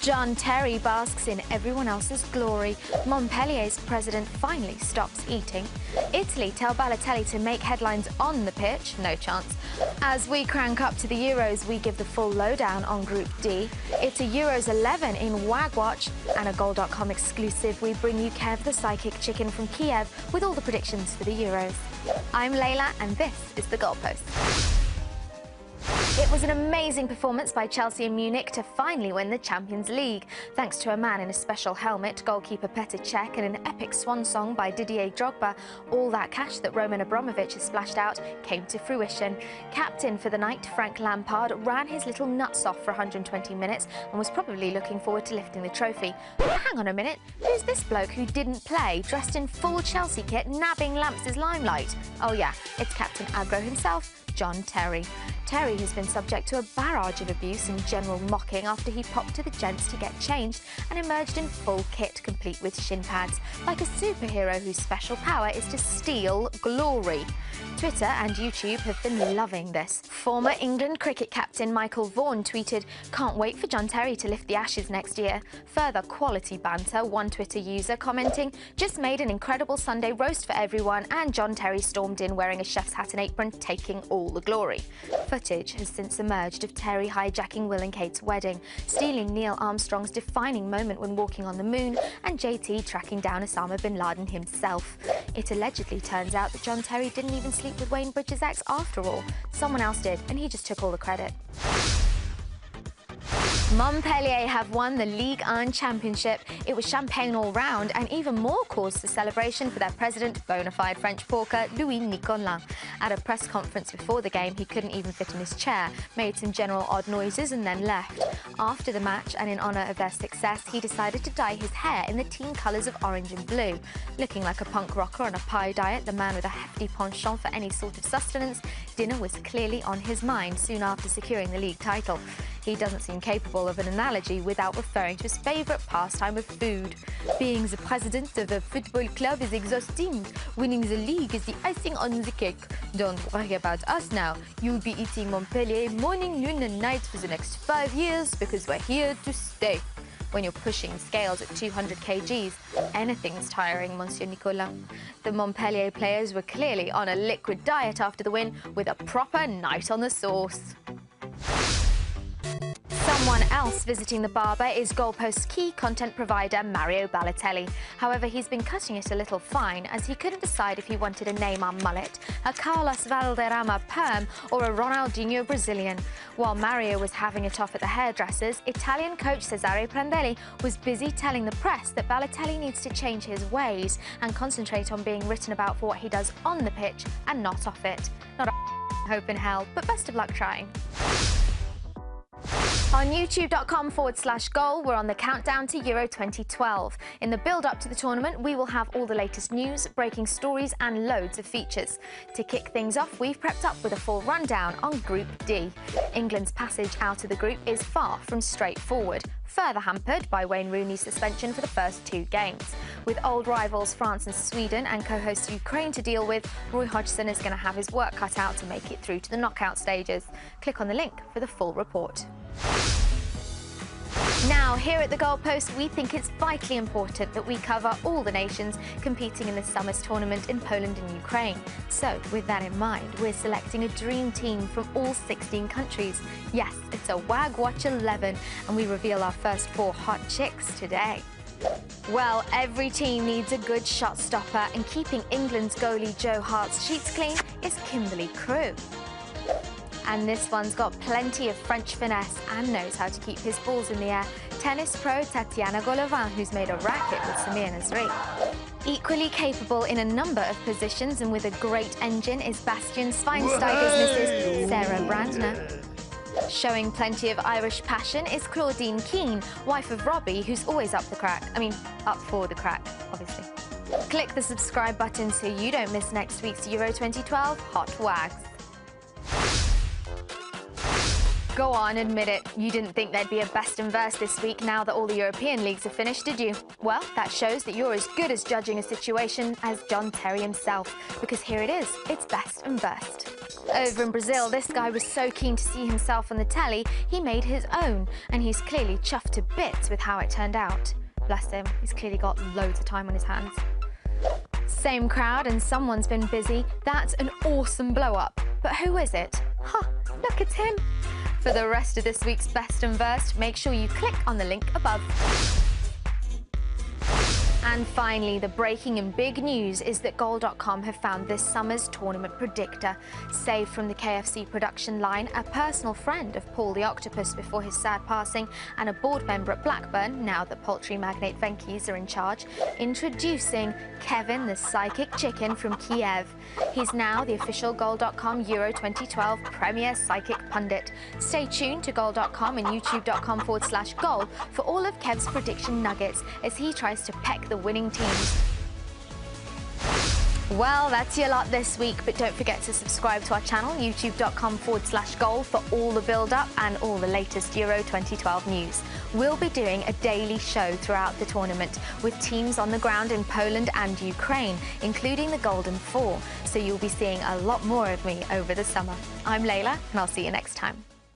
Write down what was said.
John Terry basks in everyone else's glory. Montpellier's president finally stops eating. Italy tell Balotelli to make headlines on the pitch. No chance. As we crank up to the Euros, we give the full lowdown on Group D. It's a Euros 11 in WAG Watch and a Goal.com exclusive. We bring you Kev the Psychic Chicken from Kiev with all the predictions for the Euros. I'm Layla and this is The Goalpost. It was an amazing performance by Chelsea in Munich to finally win the Champions League. Thanks to a man in a special helmet, goalkeeper Petr Cech, and an epic swan song by Didier Drogba, all that cash that Roman Abramovich has splashed out came to fruition. Captain for the night, Frank Lampard, ran his little nuts off for 120 minutes and was probably looking forward to lifting the trophy. But hang on a minute, who's this bloke who didn't play, dressed in full Chelsea kit, nabbing Lamps' limelight? Oh yeah, it's Captain Aggro himself, John Terry. Terry has been subject to a barrage of abuse and general mocking after he popped to the gents to get changed and emerged in full kit, complete with shin pads, like a superhero whose special power is to steal glory. Twitter and YouTube have been loving this. Former England cricket captain Michael Vaughan tweeted, "Can't wait for John Terry to lift the Ashes next year." Further quality banter, one Twitter user commenting, "Just made an incredible Sunday roast for everyone," and John Terry stormed in wearing a chef's hat and apron, taking all the glory. Footage has since emerged of Terry hijacking Will and Kate's wedding, stealing Neil Armstrong's defining moment when walking on the moon, and JT tracking down Osama bin Laden himself. It allegedly turns out that John Terry didn't even sleep with Wayne Bridges' ex after all. Someone else did, and he just took all the credit. Montpellier have won the Ligue 1 championship. It was champagne all round and even more cause for celebration for their president, bona fide French porker Louis Nicolin. At a press conference before the game, he couldn't even fit in his chair, made some general odd noises and then left. After the match and in honour of their success, he decided to dye his hair in the team colours of orange and blue. Looking like a punk rocker on a pie diet, the man with a hefty penchant for any sort of sustenance, dinner was clearly on his mind soon after securing the league title. He doesn't seem capable of an analogy without referring to his favourite pastime of food. "Being the president of a football club is exhausting. Winning the league is the icing on the cake. Don't worry about us now. You'll be eating Montpellier morning, noon and night for the next 5 years because we're here to stay." When you're pushing scales at 200 kgs, anything's tiring, Monsieur Nicolin. The Montpellier players were clearly on a liquid diet after the win, with a proper night on the sauce. Someone else visiting the barber is Goalpost's key content provider, Mario Balotelli. However, he's been cutting it a little fine, as he couldn't decide if he wanted a Neymar mullet, a Carlos Valderrama perm, or a Ronaldinho Brazilian. While Mario was having it off at the hairdressers, Italian coach Cesare Prandelli was busy telling the press that Balotelli needs to change his ways and concentrate on being written about for what he does on the pitch and not off it. Not a hope in hell, but best of luck trying. On youtube.com/goal, we're on the countdown to Euro 2012. In the build-up to the tournament, we will have all the latest news, breaking stories and loads of features. To kick things off, we've prepped up with a full rundown on Group D. England's passage out of the group is far from straightforward, further hampered by Wayne Rooney's suspension for the first 2 games. With old rivals France and Sweden and co-host Ukraine to deal with, Roy Hodgson is going to have his work cut out to make it through to the knockout stages. Click on the link for the full report. Now, here at The Goalpost, we think it's vitally important that we cover all the nations competing in this summer's tournament in Poland and Ukraine. So, with that in mind, we're selecting a dream team from all 16 countries. Yes, it's a WAG Watch 11, and we reveal our first 4 hot chicks today. Well, every team needs a good shot stopper, and keeping England's goalie Joe Hart's sheets clean is Kimberly Crew. And this one's got plenty of French finesse and knows how to keep his balls in the air. Tennis pro Tatiana Golovin, who's made a racket with Samir Nasri. Equally capable in a number of positions and with a great engine is Bastian Schweinsteiger's Mrs. Sarah Brandner. Showing plenty of Irish passion is Claudine Keane, wife of Robbie, who's always up for the crack, obviously. Click the subscribe button so you don't miss next week's Euro 2012 Hot Wags. Go on, admit it. You didn't think there'd be a best and worst this week now that all the European leagues are finished, did you? Well, that shows that you're as good as judging a situation as John Terry himself, because here it is. It's best and worst. Over in Brazil, this guy was so keen to see himself on the telly, he made his own, and he's clearly chuffed to bits with how it turned out. Bless him, he's clearly got loads of time on his hands. Same crowd and someone's been busy. That's an awesome blow-up. But who is it? Huh, look at him. For the rest of this week's Best and Worst, make sure you click on the link above. And finally, the breaking and big news is that Goal.com have found this summer's tournament predictor. Saved from the KFC production line, a personal friend of Paul the Octopus before his sad passing, and a board member at Blackburn, now that poultry magnate Venky's are in charge, introducing Kevin the Psychic Chicken from Kiev. He's now the official Goal.com Euro 2012 Premier Psychic Pundit. Stay tuned to Goal.com and YouTube.com/goal for all of Kev's prediction nuggets as he tries to peck the winning teams. Well, that's your lot this week, but don't forget to subscribe to our channel, youtube.com/goal, for all the build-up and all the latest Euro 2012 news. We'll be doing a daily show throughout the tournament with teams on the ground in Poland and Ukraine, including the Golden Four, so you'll be seeing a lot more of me over the summer. I'm Layla, and I'll see you next time.